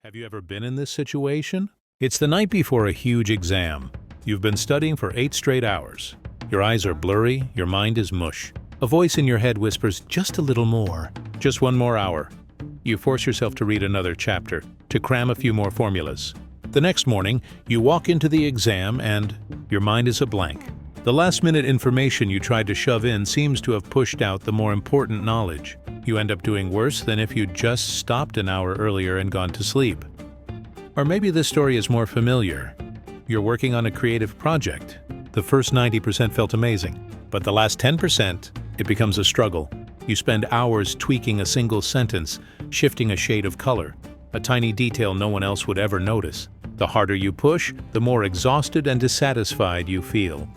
Have you ever been in this situation? It's the night before a huge exam. You've been studying for 8 straight hours. Your eyes are blurry, your mind is mush. A voice in your head whispers, just a little more, just one more hour. You force yourself to read another chapter, to cram a few more formulas. The next morning, you walk into the exam and your mind is a blank. The last-minute information you tried to shove in seems to have pushed out the more important knowledge. You end up doing worse than if you'd just stopped an hour earlier and gone to sleep. Or maybe this story is more familiar. You're working on a creative project. The first 90% felt amazing, but the last 10%, it becomes a struggle. You spend hours tweaking a single sentence, shifting a shade of color, a tiny detail no one else would ever notice. The harder you push, the more exhausted and dissatisfied you feel.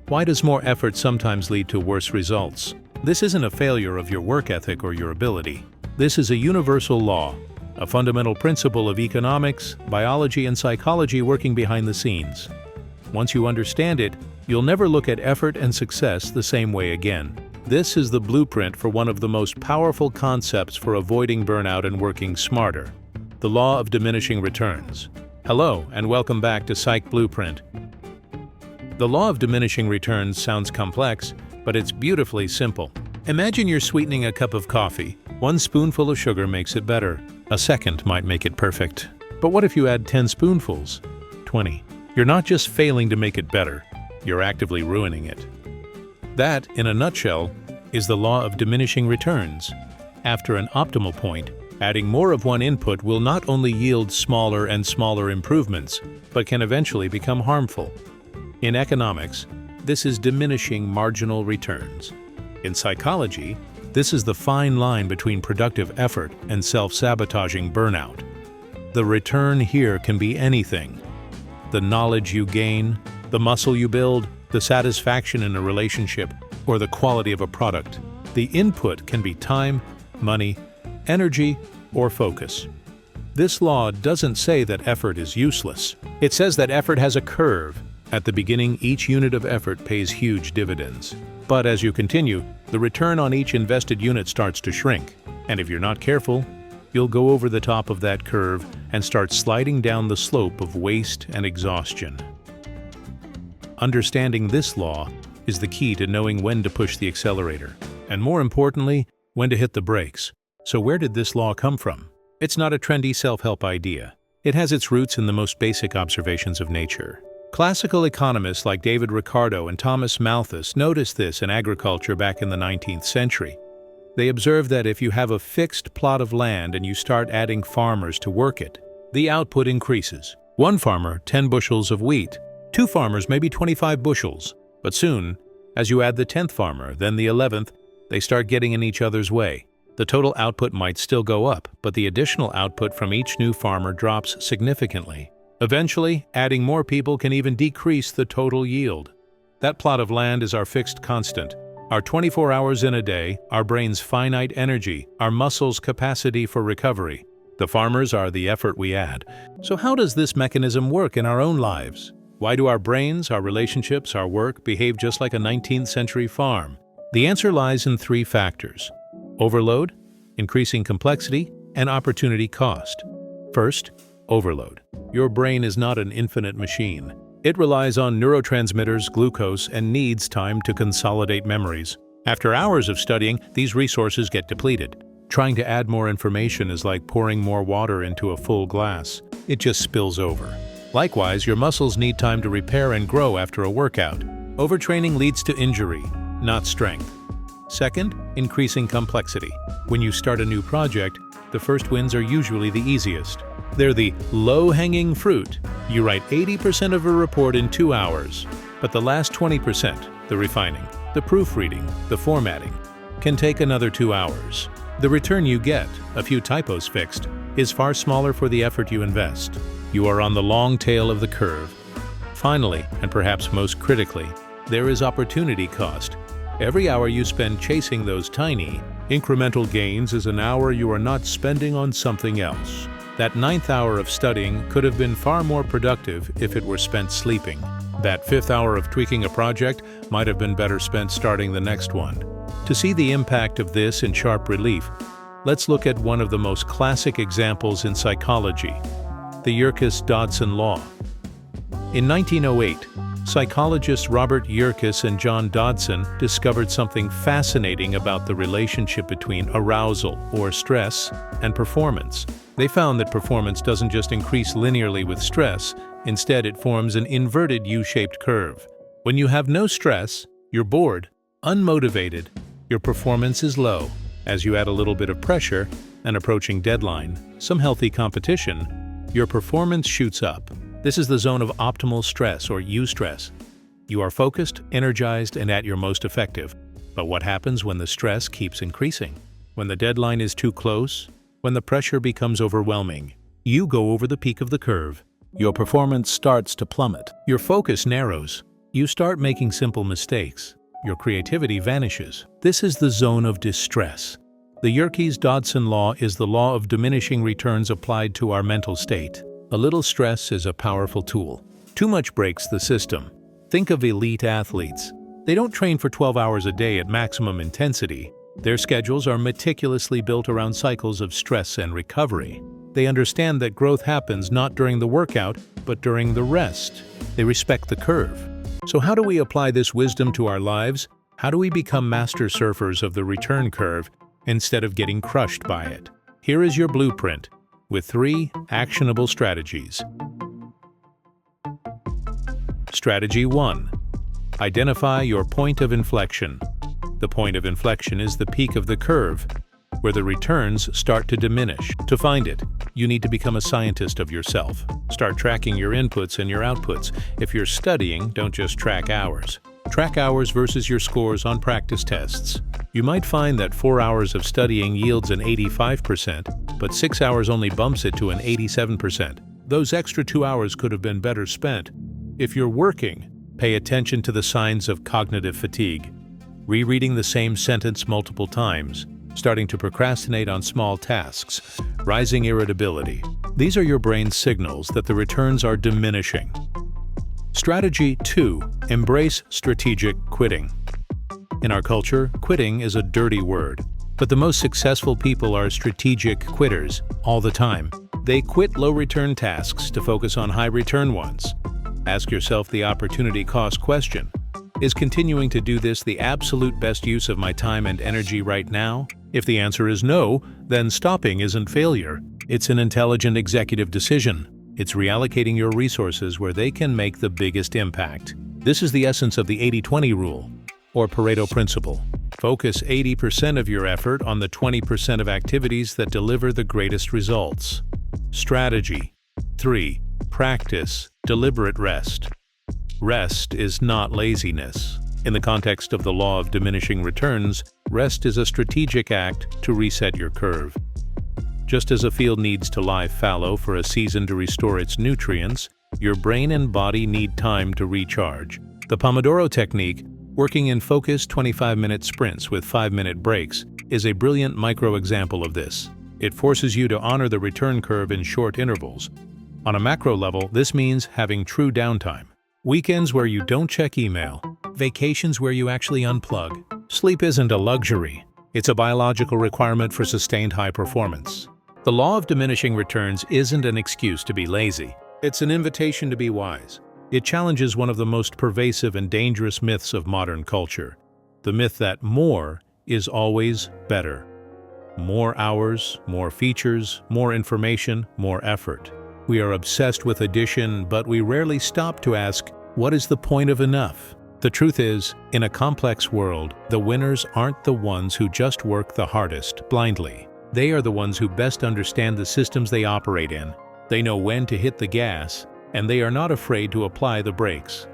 Why does more effort sometimes lead to worse results? This isn't a failure of your work ethic or your ability. This is a universal law, a fundamental principle of economics, biology, and psychology working behind the scenes. Once you understand it, you'll never look at effort and success the same way again. This is the blueprint for one of the most powerful concepts for avoiding burnout and working smarter, the Law of Diminishing Returns. Hello, and welcome back to Psych Blueprint. The Law of Diminishing Returns sounds complex, but it's beautifully simple. Imagine you're sweetening a cup of coffee. 1 spoonful of sugar makes it better. A second might make it perfect. But what if you add 10 spoonfuls? 20. You're not just failing to make it better, you're actively ruining it. That, in a nutshell, is the Law of Diminishing Returns. After an optimal point, adding more of one input will not only yield smaller and smaller improvements, but can eventually become harmful. In economics, this is diminishing marginal returns. In psychology, this is the fine line between productive effort and self-sabotaging burnout. The return here can be anything. The knowledge you gain, the muscle you build, the satisfaction in a relationship, or the quality of a product. The input can be time, money, energy, or focus. This law doesn't say that effort is useless. It says that effort has a curve. At the beginning, each unit of effort pays huge dividends. But as you continue, the return on each invested unit starts to shrink. And if you're not careful, you'll go over the top of that curve and start sliding down the slope of waste and exhaustion. Understanding this law is the key to knowing when to push the accelerator, and more importantly, when to hit the brakes. So where did this law come from? It's not a trendy self-help idea. It has its roots in the most basic observations of nature. Classical economists like David Ricardo and Thomas Malthus noticed this in agriculture back in the 19th century. They observed that if you have a fixed plot of land and you start adding farmers to work it, the output increases. 1 farmer, 10 bushels of wheat. 2 farmers, maybe 25 bushels. But soon, as you add the 10th farmer, then the 11th, they start getting in each other's way. The total output might still go up, but the additional output from each new farmer drops significantly. Eventually, adding more people can even decrease the total yield. That plot of land is our fixed constant, our 24 hours in a day, our brain's finite energy, our muscles' capacity for recovery. The farmers are the effort we add. So how does this mechanism work in our own lives? Why do our brains, our relationships, our work behave just like a 19th century farm? The answer lies in 3 factors: overload, increasing complexity, and opportunity cost. First, overload. Your brain is not an infinite machine. It relies on neurotransmitters, glucose, and needs time to consolidate memories. After hours of studying, these resources get depleted. Trying to add more information is like pouring more water into a full glass. It just spills over. Likewise, your muscles need time to repair and grow after a workout. Overtraining leads to injury, not strength. Second, increasing complexity. When you start a new project, the first wins are usually the easiest. They're the low-hanging fruit. You write 80% of a report in 2 hours, but the last 20%, the refining, the proofreading, the formatting, can take another 2 hours. The return you get, a few typos fixed, is far smaller for the effort you invest. You are on the long tail of the curve. Finally, and perhaps most critically, there is opportunity cost. Every hour you spend chasing those tiny, incremental gains is an hour you are not spending on something else. That 9th hour of studying could have been far more productive if it were spent sleeping. That 5th hour of tweaking a project might have been better spent starting the next one. To see the impact of this in sharp relief, Let's look at one of the most classic examples in psychology, the Yerkes-Dodson Law. In 1908, psychologists Robert Yerkes and John Dodson discovered something fascinating about the relationship between arousal, or stress, and performance. They found that performance doesn't just increase linearly with stress, instead it forms an inverted U-shaped curve. When you have no stress, you're bored, unmotivated, your performance is low. As you add a little bit of pressure, an approaching deadline, some healthy competition, your performance shoots up. This is the zone of optimal stress, or eustress. You are focused, energized, and at your most effective. But what happens when the stress keeps increasing? When the deadline is too close? When the pressure becomes overwhelming? You go over the peak of the curve. Your performance starts to plummet. Your focus narrows. You start making simple mistakes. Your creativity vanishes. This is the zone of distress. The Yerkes-Dodson Law is the law of diminishing returns applied to our mental state. A little stress is a powerful tool. Too much breaks the system. Think of elite athletes. They don't train for 12 hours a day at maximum intensity. Their schedules are meticulously built around cycles of stress and recovery. They understand that growth happens not during the workout, but during the rest. They respect the curve. So how do we apply this wisdom to our lives? How do we become master surfers of the return curve instead of getting crushed by it? Here is your blueprint, with 3 actionable strategies. Strategy 1. Identify your point of inflection. The point of inflection is the peak of the curve, where the returns start to diminish. To find it, you need to become a scientist of yourself. Start tracking your inputs and your outputs. If you're studying, don't just track hours. Track hours versus your scores on practice tests. You might find that 4 hours of studying yields an 85%, but 6 hours only bumps it to an 87%. Those extra 2 hours could have been better spent. If you're working, pay attention to the signs of cognitive fatigue. Rereading the same sentence multiple times, starting to procrastinate on small tasks, rising irritability. These are your brain's signals that the returns are diminishing. Strategy 2. Embrace strategic quitting. In our culture, quitting is a dirty word, but the most successful people are strategic quitters all the time. They quit low-return tasks to focus on high-return ones. Ask yourself the opportunity cost question. Is continuing to do this the absolute best use of my time and energy right now? If the answer is no, then stopping isn't failure. It's an intelligent executive decision. It's reallocating your resources where they can make the biggest impact. This is the essence of the 80-20 rule, or Pareto principle. Focus 80% of your effort on the 20% of activities that deliver the greatest results. Strategy 3. Practice deliberate rest. Rest is not laziness. In the context of the law of diminishing returns, rest is a strategic act to reset your curve. Just as a field needs to lie fallow for a season to restore its nutrients, your brain and body need time to recharge. The Pomodoro technique, working in focused 25-minute sprints with 5-minute breaks, is a brilliant micro-example of this. It forces you to honor the return curve in short intervals. On a macro level, this means having true downtime. Weekends where you don't check email. Vacations where you actually unplug. Sleep isn't a luxury. It's a biological requirement for sustained high performance. The law of diminishing returns isn't an excuse to be lazy. It's an invitation to be wise. It challenges one of the most pervasive and dangerous myths of modern culture. The myth that more is always better. More hours, more features, more information, more effort. We are obsessed with addition, but we rarely stop to ask, what is the point of enough? The truth is, in a complex world, the winners aren't the ones who just work the hardest, blindly. They are the ones who best understand the systems they operate in. They know when to hit the gas, and they are not afraid to apply the brakes.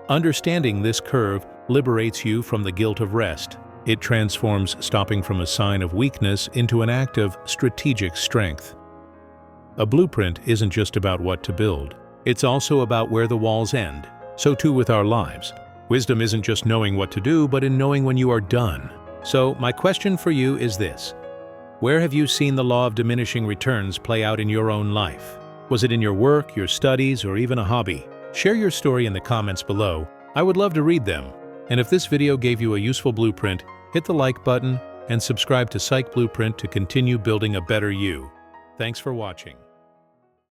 Understanding this curve liberates you from the guilt of rest. It transforms stopping from a sign of weakness into an act of strategic strength. A blueprint isn't just about what to build. It's also about where the walls end. So too with our lives. Wisdom isn't just knowing what to do, but in knowing when you are done. So my question for you is this. Where have you seen the law of diminishing returns play out in your own life? Was it in your work, your studies, or even a hobby? Share your story in the comments below. I would love to read them. And if this video gave you a useful blueprint, hit the like button, and subscribe to Psych Blueprint to continue building a better you. Thanks for watching.